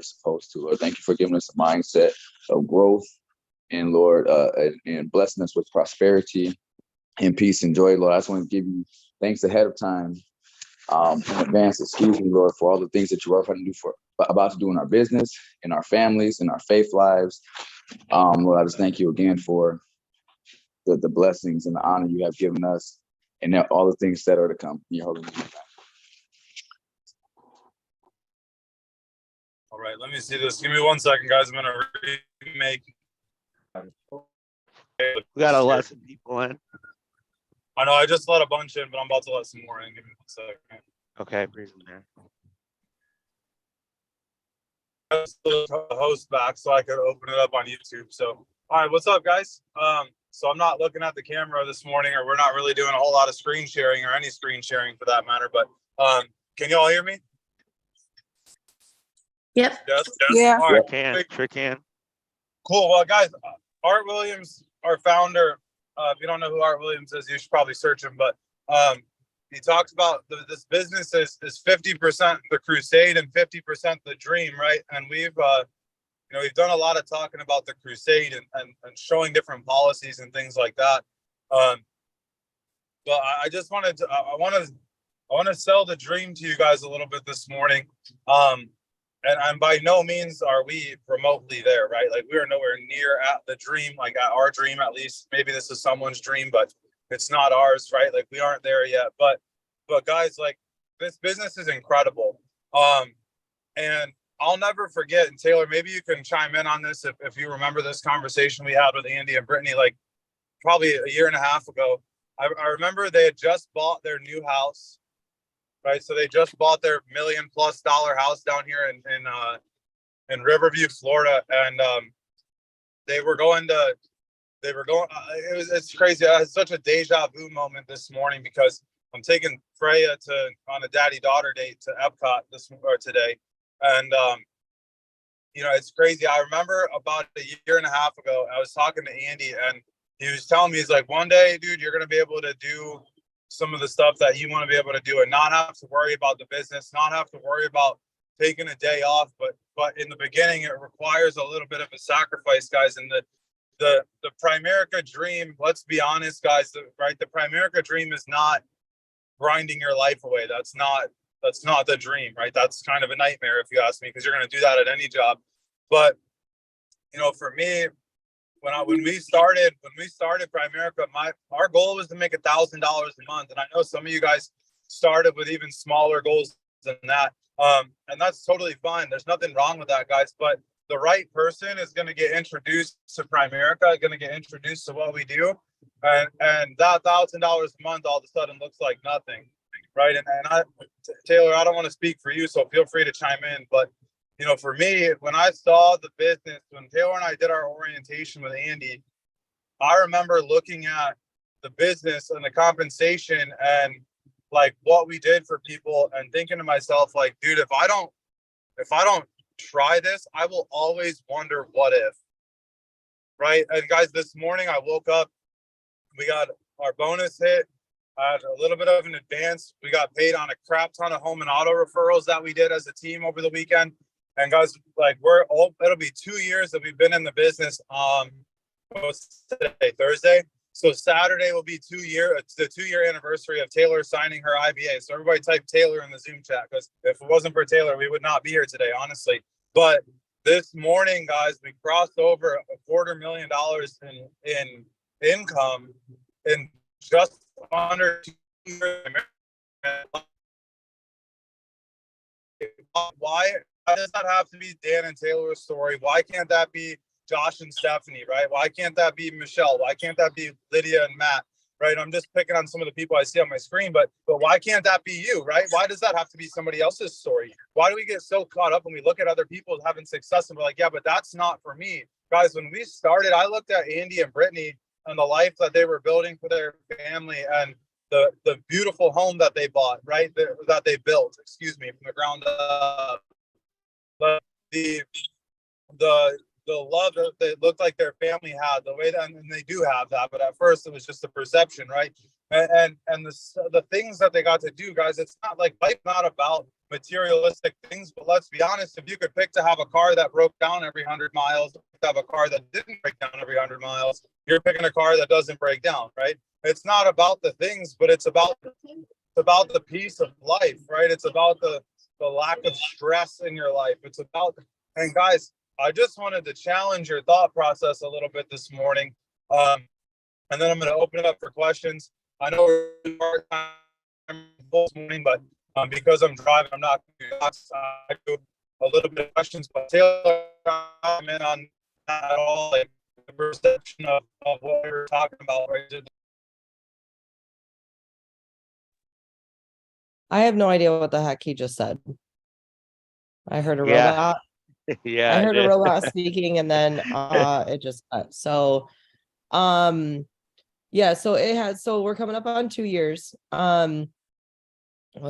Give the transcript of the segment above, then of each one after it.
supposed to. Lord, thank you for giving us a mindset of growth, and Lord, and blessing us with prosperity and peace and joy. Lord, I just want to give you thanks ahead of time, in advance, excuse me, Lord, for all the things that you are about to do in our business, in our families, in our faith lives. Lord, I just thank you again for the blessings and the honor you have given us, and all the things that are to come. In your holy name. All right, let me see this. Give me 1 second, guys. I'm gonna remake. We got to let some people in. I know I just let a bunch in, but I'm about to let some more in. Give me 1 second. Okay, bring them there. The host back so I could open it up on YouTube. So, all right, what's up, guys? So I'm not looking at the camera this morning, or we're not really doing a whole lot of screen sharing, or any screen sharing for that matter. But can you all hear me? Yep. Yes. Yeah. All right. Sure can. Cool. Well, guys, Art Williams, our founder. If you don't know who Art Williams is, you should probably search him. But he talks about this business is 50% the crusade and 50% the dream, right? And we've done a lot of talking about the crusade and showing different policies and things like that. But I just wanted to, I want to sell the dream to you guys a little bit this morning. And by no means are we remotely there, right? Like, we are nowhere near at the dream, like at our dream, at least. Maybe this is someone's dream, but it's not ours, right? Like, we aren't there yet. But guys, like, this business is incredible. And I'll never forget, and Taylor, maybe you can chime in on this if you remember this conversation we had with Andy and Brittany, like probably a year and a half ago. I remember they had just bought their new house, right? So they just bought their $1 million+ house down here in Riverview, Florida, and it's crazy. I had such a deja vu moment this morning because I'm taking Freya on a daddy-daughter date to Epcot today. And, it's crazy. I remember about a year and a half ago, I was talking to Andy, and he was telling me, he's like, one day, dude, you're going to be able to do some of the stuff that you want to be able to do and not have to worry about the business, not have to worry about taking a day off. But in the beginning, it requires a little bit of a sacrifice, guys. And the Primerica dream, let's be honest, guys, the Primerica dream is not grinding your life away. That's not the dream, right? That's kind of a nightmare, if you ask me, because you're going to do that at any job. But for me, when we started Primerica, our goal was to make $1,000 a month, and I know some of you guys started with even smaller goals than that, and that's totally fine. There's nothing wrong with that, guys. But the right person is going to get introduced to Primerica, going to get introduced to what we do, and that $1,000 a month all of a sudden looks like nothing. Right. And Taylor, I don't want to speak for you, so feel free to chime in. But, for me, when I saw the business, when Taylor and I did our orientation with Andy, I remember looking at the business and the compensation and like what we did for people and thinking to myself, like, dude, if I don't try this, I will always wonder what if. Right. And guys, this morning I woke up, we got our bonus hit. A little bit of an advance. We got paid on a crap ton of home and auto referrals that we did as a team over the weekend. And guys, like, it'll be 2 years that we've been in the business. What's today? Thursday. So Saturday will be the 2-year anniversary of Taylor signing her IBA. So everybody type Taylor in the Zoom chat, because if it wasn't for Taylor, we would not be here today, honestly. But this morning, guys, we crossed over $250,000 in income in just under 2 years. Why does that have to be Dan and Taylor's story? Why can't that be Josh and Stephanie, right? Why can't that be Michelle? Why can't that be Lydia and Matt, right? I'm just picking on some of the people I see on my screen, but why can't that be you, right? Why does that have to be somebody else's story? Why do we get so caught up when we look at other people having success and we're like, yeah, but that's not for me? Guys, when we started, I looked at Andy and Brittany and the life that they were building for their family and the beautiful home that they bought, right? That they built, from the ground up. But the love that they looked like their family had, the way that, and they do have that, but at first it was just a perception, right? And the things that they got to do, guys, it's not like life not about materialistic things. But let's be honest, if you could pick to have a car that broke down every 100 miles, to have a car that didn't break down every 100 miles, you're picking a car that doesn't break down, right? It's not about the things, but it's about the peace of life, right? It's about the lack of stress in your life. It's about, and guys, I just wanted to challenge your thought process a little bit this morning. And then I'm going to open it up for questions. I know we're hard time this morning, but because I'm driving, I'm not going to do a little bit of questions. But Taylor, I'm in on that at all, like the perception of what we were talking about, right? I have no idea what the heck he just said. I heard a Yeah. robot. Yeah, I I heard a did. robot speaking, and then it just cut. So yeah, so we're coming up on 2 years. What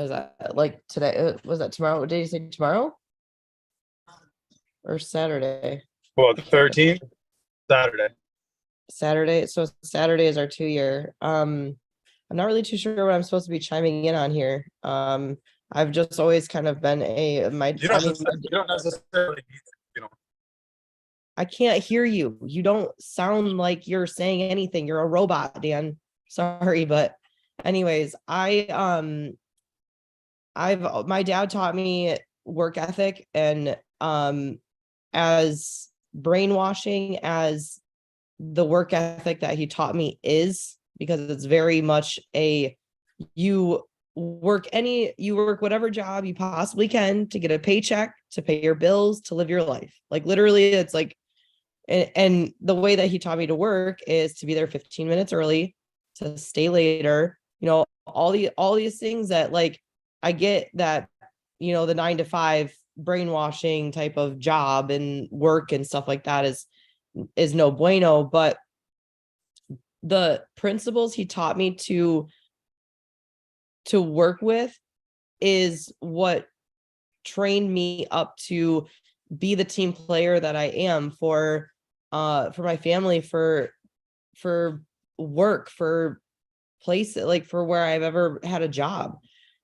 is that, like today? Was that tomorrow? What did you say, tomorrow or Saturday? Well, the 13th, Saturday. So Saturday is our 2 year. I'm not really too sure what I'm supposed to be chiming in on here. I've just always kind of been You don't necessarily need to, you know. I can't hear you. You don't sound like you're saying anything. You're a robot, Dan. Sorry, but anyways, my dad taught me work ethic, and as brainwashing as the work ethic that he taught me is, because it's very much you work whatever job you possibly can to get a paycheck, to pay your bills, to live your life. Like literally, it's like, and the way that he taught me to work is to be there 15 minutes early, to stay later, all these things that, like, I get that, the 9 to 5 brainwashing type of job and work and stuff like that is no bueno, but the principles he taught me to work with is what trained me up to be the team player that I am for my family, for work, for place, like for where I've ever had a job.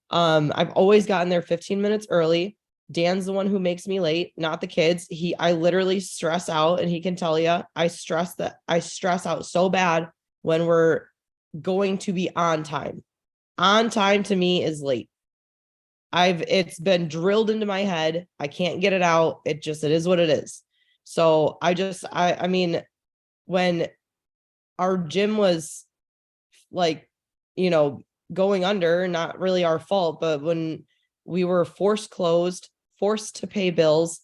I've always gotten there 15 minutes early. Dan's the one who makes me late, not the kids. I literally stress out, and he can tell you, I stress out so bad when we're going to be on time. On time to me is late. It's been drilled into my head. I can't get it out. It is what it is. So I mean, when our gym was like, going under, not really our fault, but when we were forced closed, forced to pay bills,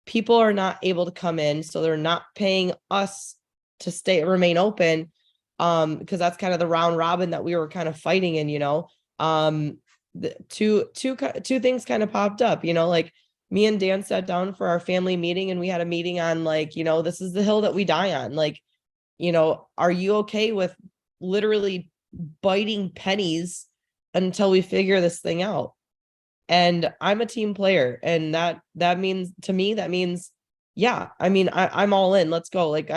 people are not able to come in. So they're not paying us to remain open. Because that's kind of the round robin that we were kind of fighting in, the two things kind of popped up, like me and Dan sat down for our family meeting, and we had a meeting on, like, this is the hill that we die on. Like, are you okay with literally biting pennies until we figure this thing out? And I'm a team player, and that means, to me, yeah, I mean, I'm all in. Let's go. Like,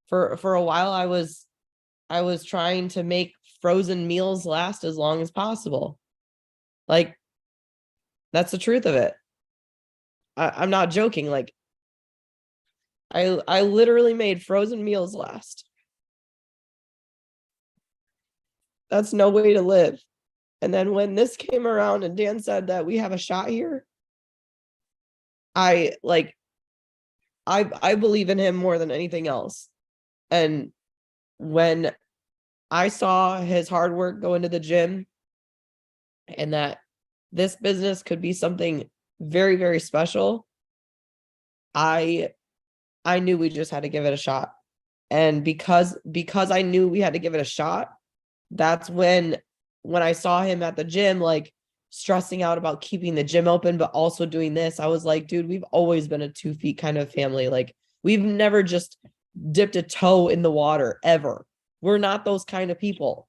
for a while, I was trying to make frozen meals last as long as possible. Like, that's the truth of it. I'm not joking. Like, I literally made frozen meals last. That's no way to live. And then when this came around and Dan said that we have a shot here, I believe in him more than anything else. And when I saw his hard work go into the gym, and that this business could be something very, very special, I knew we just had to give it a shot. And because I knew we had to give it a shot, that's when I saw him at the gym, like stressing out about keeping the gym open, but also doing this, I was like, dude, we've always been a 2 feet kind of family. Like, we've never just dipped a toe in the water ever. We're not those kind of people.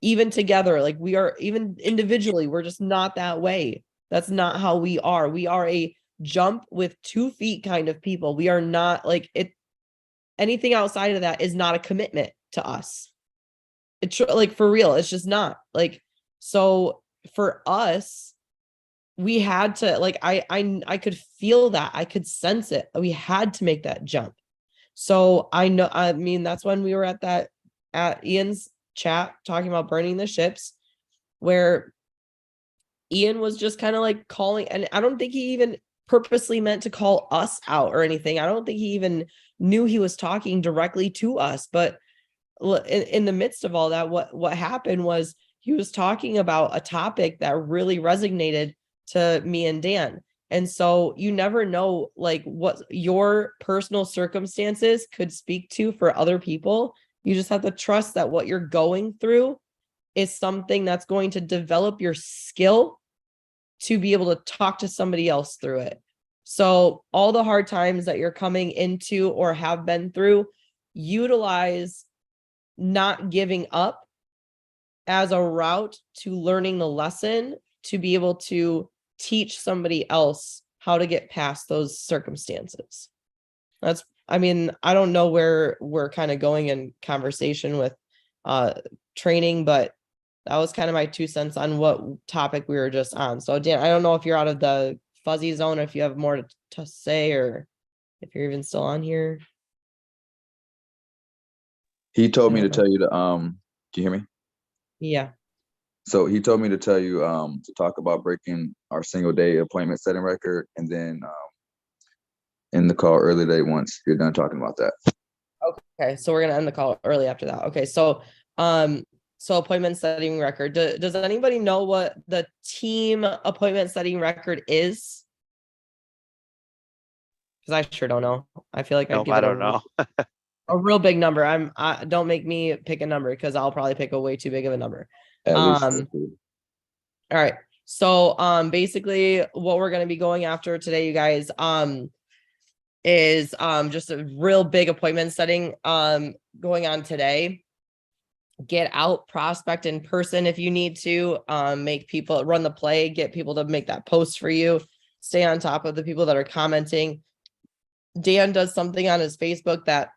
Even together, like, we are, even individually, we're just not that way. That's not how we are. We are a jump with 2 feet kind of people. We are not like it. Anything outside of that is not a commitment to us. It's like, for real. It's just not like, so for us, we had to, like, I could feel that, I could sense it. We had to make that jump. So I know, I mean, that's when we were at Ian's chat talking about burning the ships, where Ian was just kind of like calling, and I don't think he even purposely meant to call us out or anything. I don't think he even knew he was talking directly to us. But in the midst of all that, what happened was he was talking about a topic that really resonated to me and Dan. And so you never know, like, what your personal circumstances could speak to for other people. You just have to trust that what you're going through is something that's going to develop your skill to be able to talk to somebody else through it. So all the hard times that you're coming into or have been through, utilize not giving up as a route to learning the lesson, to be able to teach somebody else how to get past those circumstances. That's, I mean, I don't know where we're kind of going in conversation with training, but that was kind of my 2 cents on what topic we were just on. So Dan, I don't know if you're out of the fuzzy zone, if you have more to say, or if you're even still on here. He told me I to don't tell you to can you hear me? Yeah. So he told me to tell you to talk about breaking our single day appointment setting record, and then end the call early today once you're done talking about that. Okay, so we're gonna end the call early after that. Okay, so appointment setting record. Does anybody know what the team appointment setting record is? Because I sure don't know. I feel like I'd Nope, give I it don't know. a real big number. Don't make me pick a number, because I'll probably pick a way too big of a number. At least All right. So basically what we're going to be going after today, you guys, is just a real big appointment setting going on today. Get out, prospect in person if you need to, make people run the play, get people to make that post for you, stay on top of the people that are commenting. Dan does something on his Facebook that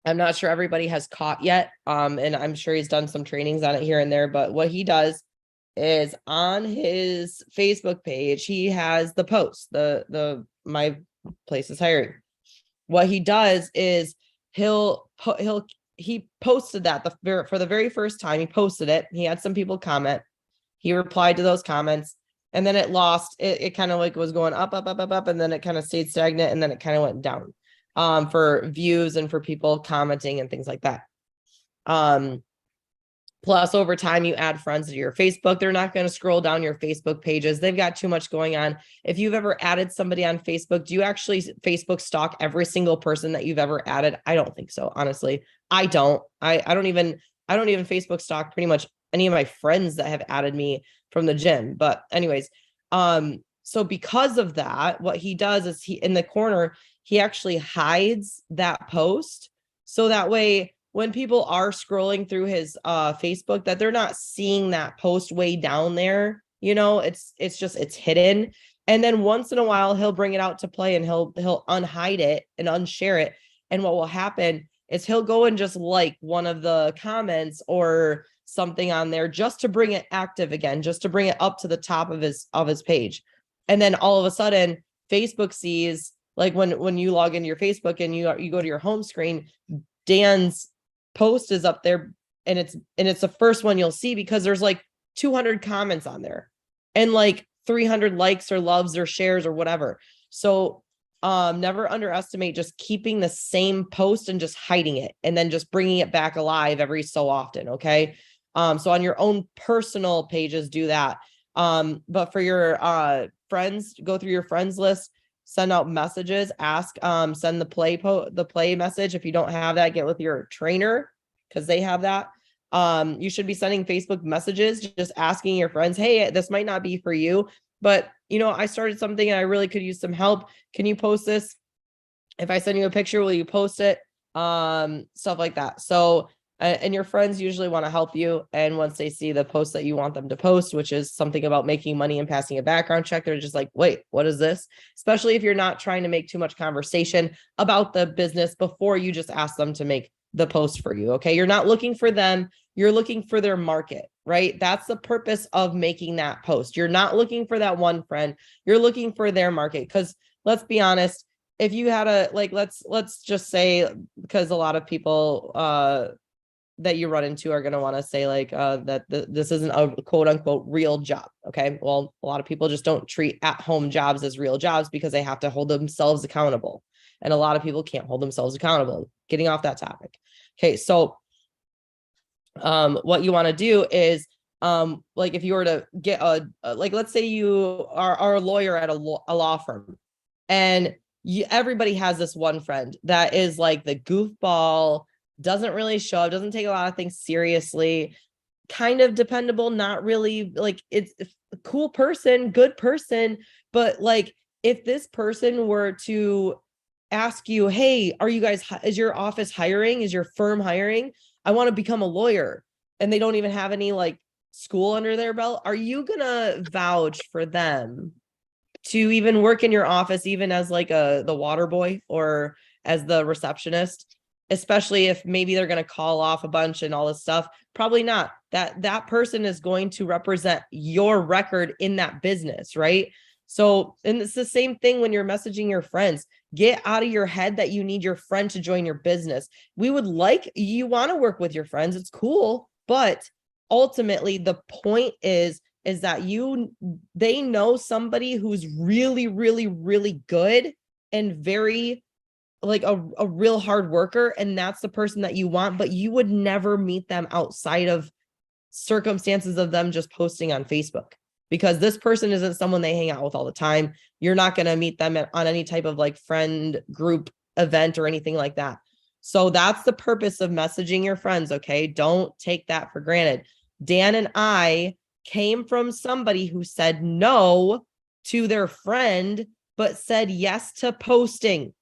I'm not sure everybody has caught yet. And I'm sure he's done some trainings on it here and there, but what he does is on his Facebook page, he has the post, the my place is hiring. What he does is he posted that for the very first time. He posted it. He had some people comment. He replied to those comments, and then it lost. It kind of like was going up, and then it kind of stayed stagnant, and then it kind of went down for views and for people commenting and things like that. Plus, over time, you add friends to your Facebook. They're not going to scroll down your Facebook pages. They've got too much going on. If you've ever added somebody on Facebook, do you actually Facebook stalk every single person that you've ever added? I don't think so. Honestly, I don't. I don't even Facebook stalk pretty much any of my friends that have added me from the gym. But anyways, so because of that, what he does is he, in the corner, he actually hides that post. So that way, when people are scrolling through his Facebook, that they're not seeing that post way down there. You know, it's hidden. And then once in a while, he'll bring it out to play, and he'll unhide it and unshare it. And what will happen is he'll go and just like one of the comments or something on there, just to bring it active again, just to bring it up to the top of his page. And then all of a sudden, Facebook sees, like when you log into your Facebook and you go to your home screen, Dan's post is up there, and it's the first one you'll see, because there's like 200 comments on there and like 300 likes or loves or shares or whatever. So never underestimate just keeping the same post and just hiding it, and then just bringing it back alive every so often. Okay. So on your own personal pages, do that. But for your friends, go through your friends list, send out messages, ask, send the play message. If you don't have that, get with your trainer, because they have that. You should be sending Facebook messages, just asking your friends, hey, this might not be for you, but I started something and I really could use some help. Can you post this? If I send you a picture, will you post it? Stuff like that. So, and your friends usually want to help you. And once they see the post that you want them to post, which is something about making money and passing a background check, they're just like, wait, what is this? Especially if you're not trying to make too much conversation about the business before you just ask them to make the post for you. Okay. You're not looking for them. You're looking for their market, right? That's the purpose of making that post. You're not looking for that one friend. You're looking for their market. Cause let's be honest, if you had a, like, let's just say, because a lot of people, that you run into are going to want to say like that this isn't a quote unquote real job. Okay. Well, a lot of people just don't treat at-home jobs as real jobs because they have to hold themselves accountable. And a lot of people can't hold themselves accountable. Getting off that topic. Okay. So what you want to do is like if you were to get like, let's say you are a lawyer at a law firm, and everybody has this one friend that is like the goofball, doesn't really show up, doesn't take a lot of things seriously, kind of dependable, not really, like it's a cool person, good person. But like, if this person were to ask you, hey, are you guys, is your office hiring? Is your firm hiring? I want to become a lawyer. And they don't even have any like school under their belt. Are you gonna vouch for them to even work in your office, even as like the water boy or as the receptionist? Especially if maybe they're going to call off a bunch and all this stuff. Probably not. That person is going to represent your record in that business, right? So, and it's the same thing when you're messaging your friends. Get out of your head that you need your friend to join your business. You want to work with your friends. It's cool. But ultimately, the point is that they know somebody who's really, really, really good and very like a real hard worker, and that's the person that you want, but you would never meet them outside of circumstances of them just posting on Facebook, because this person isn't someone they hang out with all the time. You're not going to meet them on any type of like friend group event or anything like that. So that's the purpose of messaging your friends. Okay. Don't take that for granted. Dan and I came from somebody who said no to their friend, but said yes to posting.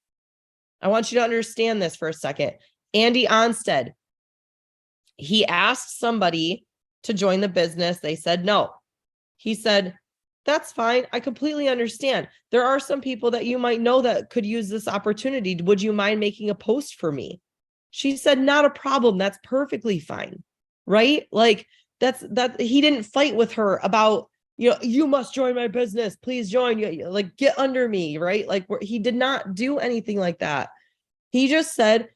I want you to understand this for a second. Andy Onstead, he asked somebody to join the business. They said no. He said, that's fine. I completely understand. There are some people that you might know that could use this opportunity. Would you mind making a post for me? She said, not a problem. That's perfectly fine. Right? Like that he didn't fight with her about, you must join my business. Please join. You like, get under me, right? Like he did not do anything like that. He just said,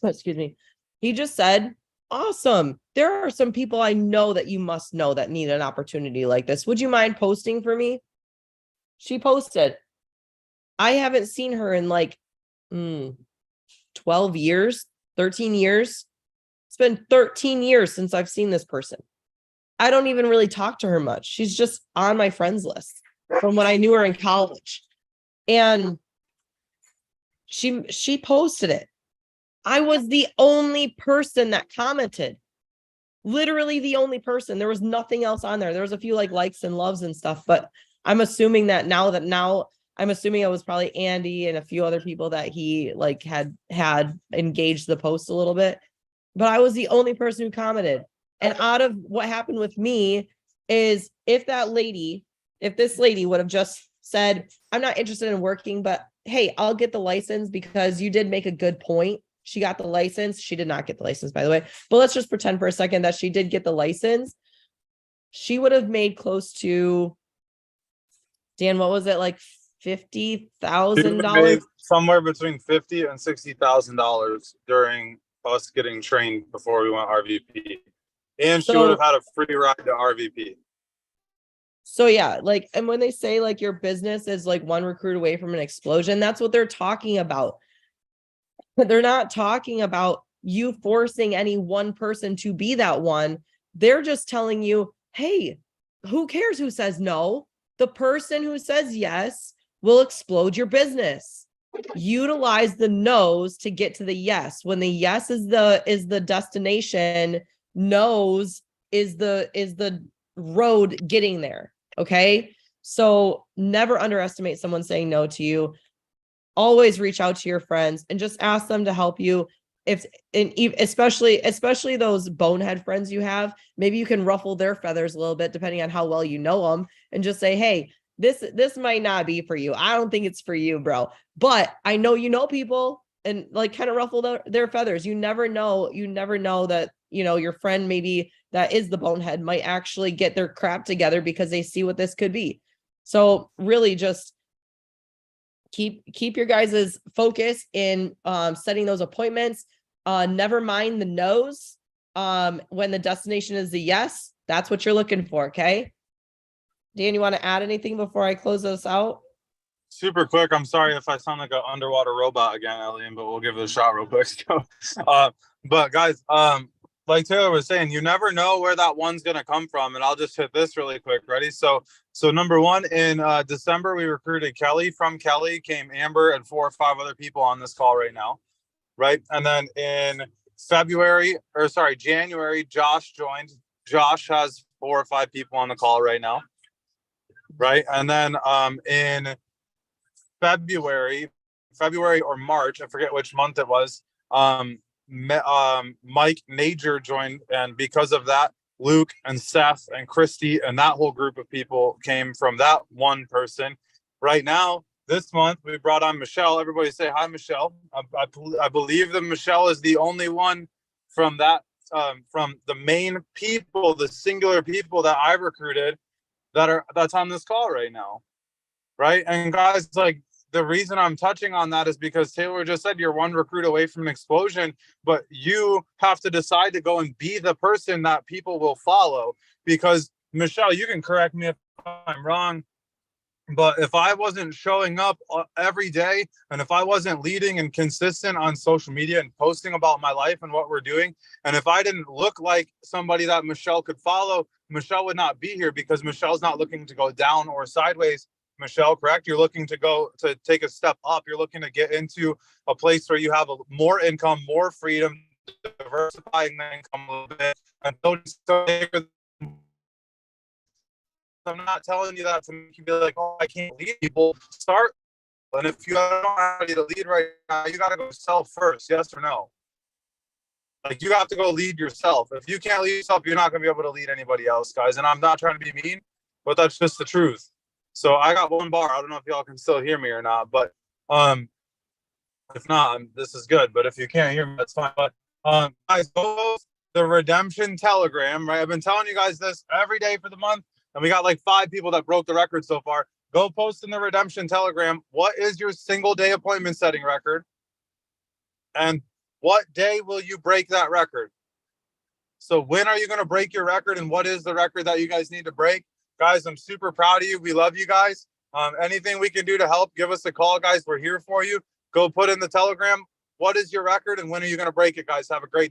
excuse me. He just said, awesome. There are some people I know that you must know that need an opportunity like this. Would you mind posting for me? She posted. I haven't seen her in like 12 years, 13 years. It's been 13 years since I've seen this person. I don't even really talk to her much. She's just on my friends list from when I knew her in college. And she posted it. I was the only person that commented. Literally the only person. There was nothing else on there. There was a few like likes and loves and stuff, but I'm assuming that now I'm assuming it was probably Andy and a few other people that he like had engaged the post a little bit. But I was the only person who commented. And out of what happened with me is if this lady would have just said, I'm not interested in working, but hey, I'll get the license because you did make a good point. She got the license. She did not get the license, by the way, but let's just pretend for a second that she did get the license. She would have made close to, Dan, what was it, like $50,000? Somewhere between $50,000 and $60,000 during us getting trained before we went RVP. And she would have had a free ride to RVP. So yeah, like, and when they say like your business is like one recruit away from an explosion, that's what they're talking about. But they're not talking about you forcing any one person to be that one. They're just telling you, hey, who cares who says no? The person who says yes will explode your business. Utilize the no's to get to the yes. When the yes is the destination, no's is the road getting there. Okay. So never underestimate someone saying no to you. Always reach out to your friends and just ask them to help you. Especially those bonehead friends you have, maybe you can ruffle their feathers a little bit depending on how well you know them, and just say, hey, this might not be for you. I don't think it's for you, bro. But I know you know people. and like kind of ruffle their feathers. You never know that, your friend maybe that is the bonehead might actually get their crap together because they see what this could be. So really just keep your guys' focus in setting those appointments. Never mind the no's. When the destination is the yes, that's what you're looking for. Okay. Dan, you want to add anything before I close this out? Super quick. I'm sorry if I sound like an underwater robot again, Elian, but we'll give it a shot real quick. But guys, like Taylor was saying, you never know where that one's going to come from. And I'll just hit this really quick. Ready? So number one, in December, we recruited Kelly. From Kelly came Amber and 4 or 5 other people on this call right now. Right. And then in January, Josh joined. Josh has 4 or 5 people on the call right now. Right. And then in February or March, I forget which month it was, Mike Nager joined, and because of that, Luke and Seth and Christy and that whole group of people came from that one person. Right now, this month, we brought on Michelle. Everybody say hi, Michelle. I believe that Michelle is the only one from that, from the main people, the singular people that I recruited that's on this call right now. Right. And guys, like, the reason I'm touching on that is because Taylor just said you're one recruit away from an explosion, but you have to decide to go and be the person that people will follow. Because Michelle, you can correct me if I'm wrong, but if I wasn't showing up every day, and if I wasn't leading and consistent on social media and posting about my life and what we're doing, and if I didn't look like somebody that Michelle could follow, Michelle would not be here, because Michelle's not looking to go down or sideways. Michelle, correct? You're looking to take a step up. You're looking to get into a place where you have more income, more freedom, diversifying the income a little bit. And I'm not telling you that to make you be like, oh, I can't lead people. Start. And if you don't have anybody to lead right now, you got to go self first. Yes or no? Like, you have to go lead yourself. If you can't lead yourself, you're not going to be able to lead anybody else, guys. And I'm not trying to be mean, but that's just the truth. So I got one bar. I don't know if y'all can still hear me or not, but if not, this is good. But if you can't hear me, that's fine. But guys, go the Redemption Telegram, right? I've been telling you guys this every day for the month, and we got like 5 people that broke the record so far. Go post in the Redemption Telegram. What is your single day appointment setting record? And what day will you break that record? So when are you going to break your record, and what is the record that you guys need to break? Guys, I'm super proud of you. We love you guys. Anything we can do to help, give us a call, guys. We're here for you. Go put in the Telegram. What is your record, and when are you going to break it, guys? Have a great